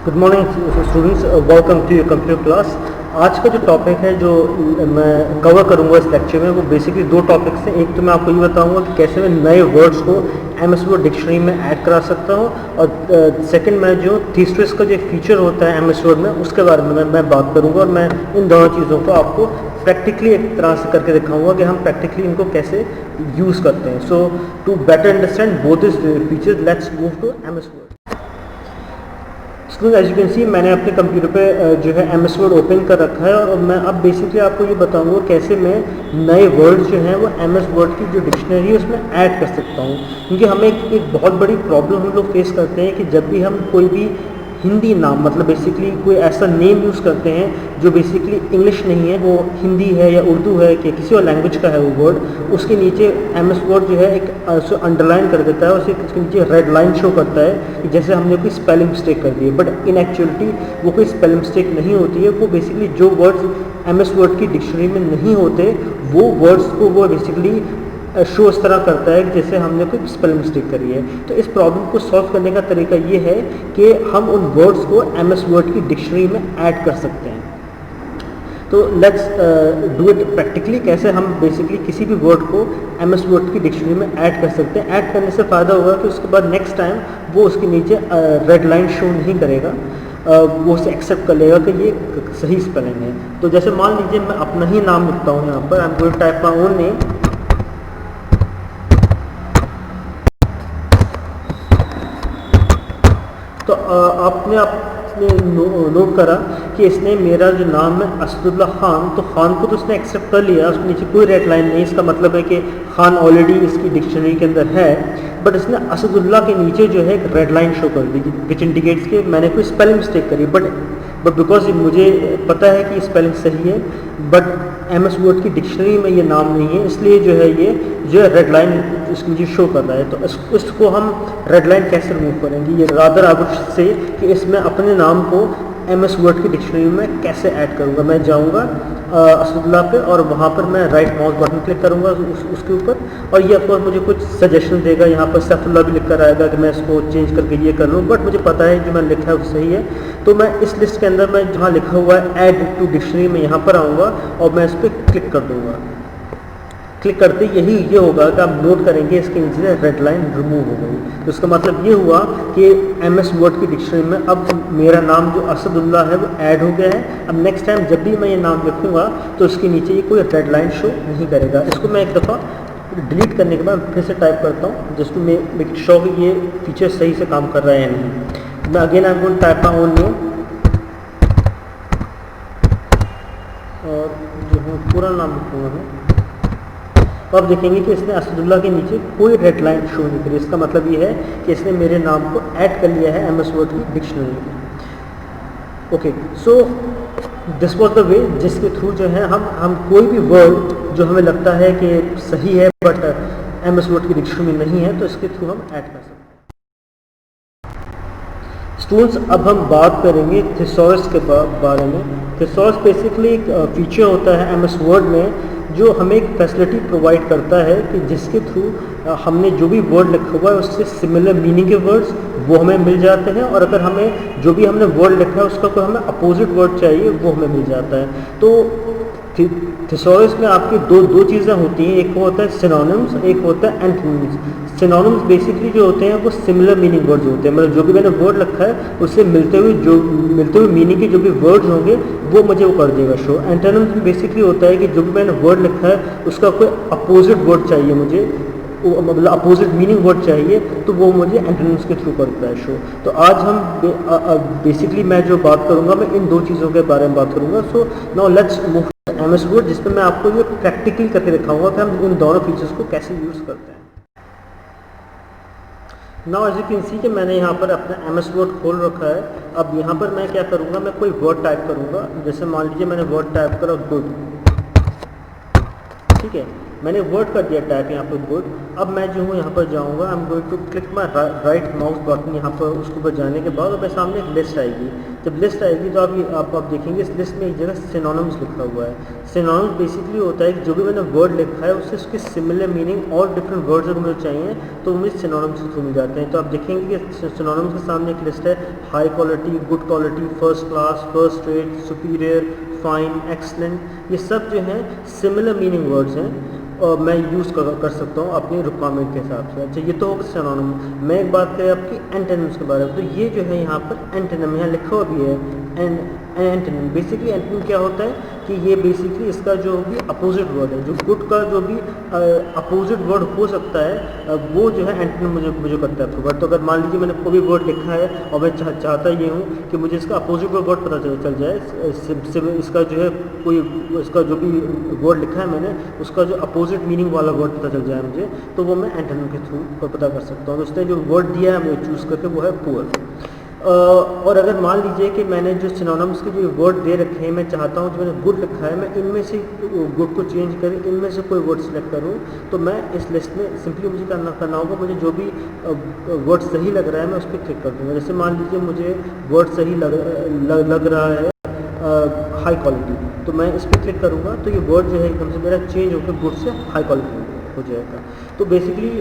Good morning students, welcome to your computer class. आज का जो टॉपिक है जो मैं कवर करूंगा इस लेक्चर में, वो बेसिकली दो टॉपिक्स हैं। एक तो मैं आपको ये बताऊंगा कि कैसे मैं नए वर्ड्स को एमएस वर्ड डिक्शनरी में ऐड करा सकता हूं, और सेकंड मैं जो थीसिस का जो फीचर होता है एमएस वर्ड में, उसके बारे में मैं बात करूंगा। और मैं इन दोनों चीज़ों को आपको प्रैक्टिकली एक तरह से करके दिखाऊंगा कि हम प्रैक्टिकली इनको कैसे यूज़ करते हैं। So to better understand both this features, let's move to MS Word. Student, as you can see, मैंने अपने कंप्यूटर पे जो है एमएस वर्ड ओपन कर रखा है, और मैं अब बेसिकली आपको ये बताऊंगा कैसे मैं नए वर्ड जो हैं वो एमएस वर्ड की जो डिक्शनरी है उसमें ऐड कर सकता हूँ। क्योंकि हमें एक बहुत बड़ी प्रॉब्लम हम लोग फेस करते हैं कि जब भी हम कोई भी हिंदी नाम, मतलब बेसिकली कोई ऐसा नेम यूज़ करते हैं जो बेसिकली इंग्लिश नहीं है, वो हिंदी है या उर्दू है कि किसी और लैंग्वेज का है वो वर्ड, उसके नीचे एमएस वर्ड जो है एक अंडरलाइन कर देता है, उसके नीचे रेड लाइन शो करता है कि जैसे हमने कोई स्पेलिंग मिस्टेक कर दी है। बट इन एक्चुअलिटी वो कोई स्पेलिंग मिस्टेक नहीं होती है। वो बेसिकली जो वर्ड्स एमएस वर्ड की डिक्शनरी में नहीं होते, वो वर्ड्स को वो बेसिकली शो इस तरह करता है कि जैसे हमने कोई स्पेलिंग मिस्टेक करी है। तो इस प्रॉब्लम को सॉल्व करने का तरीका ये है कि हम उन वर्ड्स को एमएस वर्ड की डिक्शनरी में ऐड कर सकते हैं। तो लेट्स डू इट प्रैक्टिकली, कैसे हम बेसिकली किसी भी वर्ड को एमएस वर्ड की डिक्शनरी में ऐड कर सकते हैं। ऐड करने से फ़ायदा होगा कि उसके बाद नेक्स्ट टाइम वो उसके नीचे रेड लाइन शो नहीं करेगा, वो उसे एक्सेप्ट कर लेगा कि ये सही स्पेलिंग है। तो जैसे मान लीजिए मैं अपना ही नाम लिखता हूँ यहाँ पर, I am going to type my own name. तो आपने नोट करा कि इसने मेरा जो नाम है असदुल्ला खान, तो खान को तो उसने एक्सेप्ट कर लिया, उसके नीचे कोई रेड लाइन नहीं। इसका मतलब है कि खान ऑलरेडी इसकी डिक्शनरी के अंदर है, बट इसने असदुल्ला के नीचे जो है एक रेड लाइन शो कर दी विच इंडिकेट्स कि मैंने कोई स्पेलिंग मिस्टेक करी। बट बिकॉज मुझे पता है कि स्पेलिंग सही है, बट एमएस वर्ड की डिक्शनरी में ये नाम नहीं है, इसलिए जो है ये जो है रेड लाइन इसकी मुझे शो कर रहा है। तो इसको हम रेड लाइन कैसे रिमूव करेंगे? ये रादर आई वुड से कि इसमें अपने नाम को एमएस वर्ड की डिक्शनरी में कैसे ऐड करूँगा। मैं जाऊँगा असदुल्ला पे, और वहाँ पर मैं राइट माउस बटन क्लिक करूँगा उसके ऊपर, और ये ऑफकोर्स मुझे कुछ सजेशन देगा। यहाँ पर सैफुल्ला भी लिख कर आएगा कि मैं इसको चेंज करके ये कर लूँ, बट मुझे पता है जो मैंने लिखा है वो सही है। तो मैं इस लिस्ट के अंदर मैं जहाँ लिखा हुआ है ऐड टू डिक्शनरी में यहाँ पर आऊँगा और मैं इस पर क्लिक कर दूँगा। क्लिक करते यही ये होगा कि आप नोट करेंगे इसके नीचे रेड लाइन रिमूव हो गई। तो इसका मतलब ये हुआ कि एमएस वर्ड की डिक्शनरी में अब मेरा नाम जो असदुल्ला है वो ऐड हो गया है। अब नेक्स्ट टाइम जब भी मैं ये नाम लिखूंगा तो इसके नीचे ये कोई रेड लाइन शो नहीं करेगा। इसको मैं एक दफ़ा डिलीट करने के बाद फिर से टाइप करता हूँ जस्ट टू मेक श्योर कि ये फीचर सही से काम कर रहा है या नहीं। मैं again I am going to type my own name, और जो है पूरा नाम लिखूँगा मैं। तो आप देखेंगे कि इसने असदुल्ला के नीचे कोई रेड लाइन शो नहीं करी। इसका मतलब ये है कि इसने मेरे नाम को ऐड कर लिया है एमएस वर्ड की डिक्शनरी में। Okay, so this was the way जिसके थ्रू जो है हम कोई भी वर्ड जो हमें लगता है कि सही है बट एमएस वर्ड की डिक्शनरी में नहीं है, तो इसके थ्रू हम ऐड कर सकते हैं। स्टूडेंट्स, अब हम बात करेंगे थिसॉरस के बारे में। थिसॉरस बेसिकली एक फीचर होता है एमएस वर्ड में जो हमें एक फैसिलिटी प्रोवाइड करता है कि जिसके थ्रू हमने जो भी वर्ड लिखा हुआ है उससे सिमिलर मीनिंग के वर्ड्स वो हमें मिल जाते हैं, और अगर हमें जो भी हमने वर्ड लिखा है उसका कोई हमें अपोजिट वर्ड चाहिए वो हमें मिल जाता है। तो थिसॉरस में आपकी दो चीज़ें होती हैं, एक होता है सिनोनिम्स, एक होता है एंटोनिम्स। सिनोनिम्स बेसिकली जो होते हैं वो सिमिलर मीनिंग वर्ड्स होते हैं, मतलब जो भी मैंने वर्ड लिखा है उससे मिलते हुए मीनिंग के जो भी वर्ड्स होंगे वो मुझे वो कर देगा शो। एंटोनिम्स बेसिकली होता है कि जो भी मैंने वर्ड लिखा है उसका कोई अपोजिट वर्ड चाहिए मुझे, मतलब अपोजिट मीनिंग वर्ड चाहिए, तो वो मुझे एंटोनिम्स के थ्रू करता है शो। तो आज हम बेसिकली मैं जो बात करूँगा मैं इन दो चीज़ों के बारे में बात करूँगा। So now let's move MS word, जिस पर मैं आपको ये प्रैक्टिकली करके दिखाऊंगा कि हम इन दोनों फीचर्स को कैसे यूज़ करते हैं। Now as you can see कि मैंने यहाँ पर अपना एमएस वर्ड खोल रखा है। अब यहाँ पर मैं क्या करूँगा, मैं कोई वर्ड टाइप करूँगा। जैसे मान लीजिए मैंने वर्ड टाइप करा गुड, ठीक है, मैंने वर्ड कर दिया टाइप यहाँ पर गुड। अब मैं जो हूँ यहाँ पर जाऊँगा, I am going to click my right mouse button यहाँ पर, उसके ऊपर जाने के बाद मेरे सामने एक लिस्ट आएगी। जब लिस्ट आएगी तो आप देखेंगे इस लिस्ट में एक जगह सिनोनिम्स लिखा हुआ है। सिनोनिम्स बेसिकली होता है कि जो भी मैंने वर्ड लिखा है उससे उसके सिमिलर मीनिंग और डिफरेंट वर्ड्स अगर मुझे चाहिए तो मुझे सिनोनिम्स के थ्रू मिल जाते हैं। तो आप देखेंगे कि सिनोनिम्स के सामने एक लिस्ट है, high quality, good quality, first class, first rate, superior, fine, excellent, ये सब जो हैं सिमिलर मीनिंग वर्ड्स हैं और मैं यूज़ कर सकता हूँ अपनी रिक्वायरमेंट के हिसाब से। अच्छा, ये तो होगा सिनोनिम। मैं एक बात करें आपकी एंटोनिम्स के बारे में, तो ये जो है यहाँ पर एंटोनिम यहाँ लिखा हुआ भी है एंटोनिम। बेसिकली एंटोनिम क्या होता है कि ये बेसिकली इसका जो भी अपोजिट वर्ड है, जो गुड का जो भी अपोजिट वर्ड हो सकता है वो जो है एंटोनिम मुझे करता है प्रोवाइड। तो अगर मान लीजिए मैंने कोई भी वर्ड लिखा है और मैं चाहता ये हूँ कि मुझे इसका अपोजिट वर्ड पता चल जाए, इसका जो है कोई इसका जो भी वर्ड लिखा है मैंने उसका जो अपोजिट मीनिंग वाला वर्ड पता चल जाए मुझे, तो वो मैं एंटोनिम के थ्रू पता कर सकता हूँ। तो उसने जो वर्ड दिया है मुझे चूज़ करके वो है पुअर। और अगर मान लीजिए कि मैंने जो सिनोनिम्स के जो वर्ड दे रखे हैं, मैं चाहता हूँ जो मैंने गुड लिखा है मैं इनमें से गुड को चेंज करें, इनमें से कोई वर्ड सेलेक्ट करूँ, तो मैं इस लिस्ट में सिंपली मुझे करना होगा, मुझे जो भी वर्ड सही लग रहा है मैं उस पर क्लिक कर दूँगा। जैसे मान लीजिए मुझे वर्ड सही लग रहा है हाई क्वालिटी, तो मैं इस पर क्लिक करूँगा तो ये वर्ड जो है एकदम से मेरा चेंज होकर गुड से हाई क्वालिटी हो जाएगा। तो बेसिकली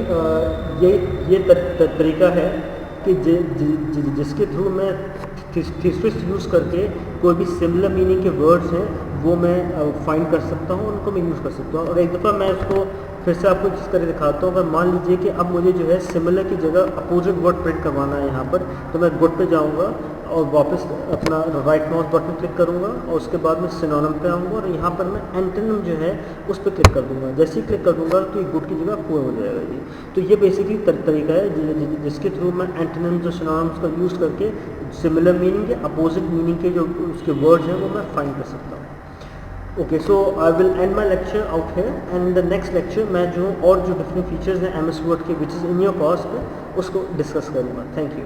ये तरीका है कि जिसके थ्रू मैं थीसिस यूज़ करके कोई भी सिमिलर मीनिंग के वर्ड्स हैं वो मैं फाइंड कर सकता हूँ, उनको मैं यूज़ कर सकता हूँ। और एक दफ़ा मैं उसको फिर से आपको जिस करके दिखाता हूँ। अगर मान लीजिए कि अब मुझे जो है सिमिलर की जगह अपोजिट वर्ड प्रिंट करवाना है यहाँ पर, तो मैं गुड पे जाऊँगा और वापस अपना राइट माउस बटन क्लिक करूँगा और उसके बाद मैं सिनोनिम पे आऊँगा और यहाँ पर मैं एंटोनिम जो है उस पर क्लिक कर दूँगा। जैसे ही क्लिक कर दूँगा तो ये गुड की जगह पुअर हो जाएगा जी। तो ये बेसिकली तरीका है जिसके थ्रू मैं एंटोनिम्स और सिनोनिम्स का यूज़ करके सिमिलर मीनिंग के अपोजिट मीनिंग के जो उसके वर्ड्स हैं वो मैं फाइंड कर सकता हूँ। Okay, so I will and my lecture out here and the next lecture मैं जो और जो डिफरेंट फीचर्स हैं MS वर्ड के which is in your cost उसको डिस्कस करूँगा। Thank you.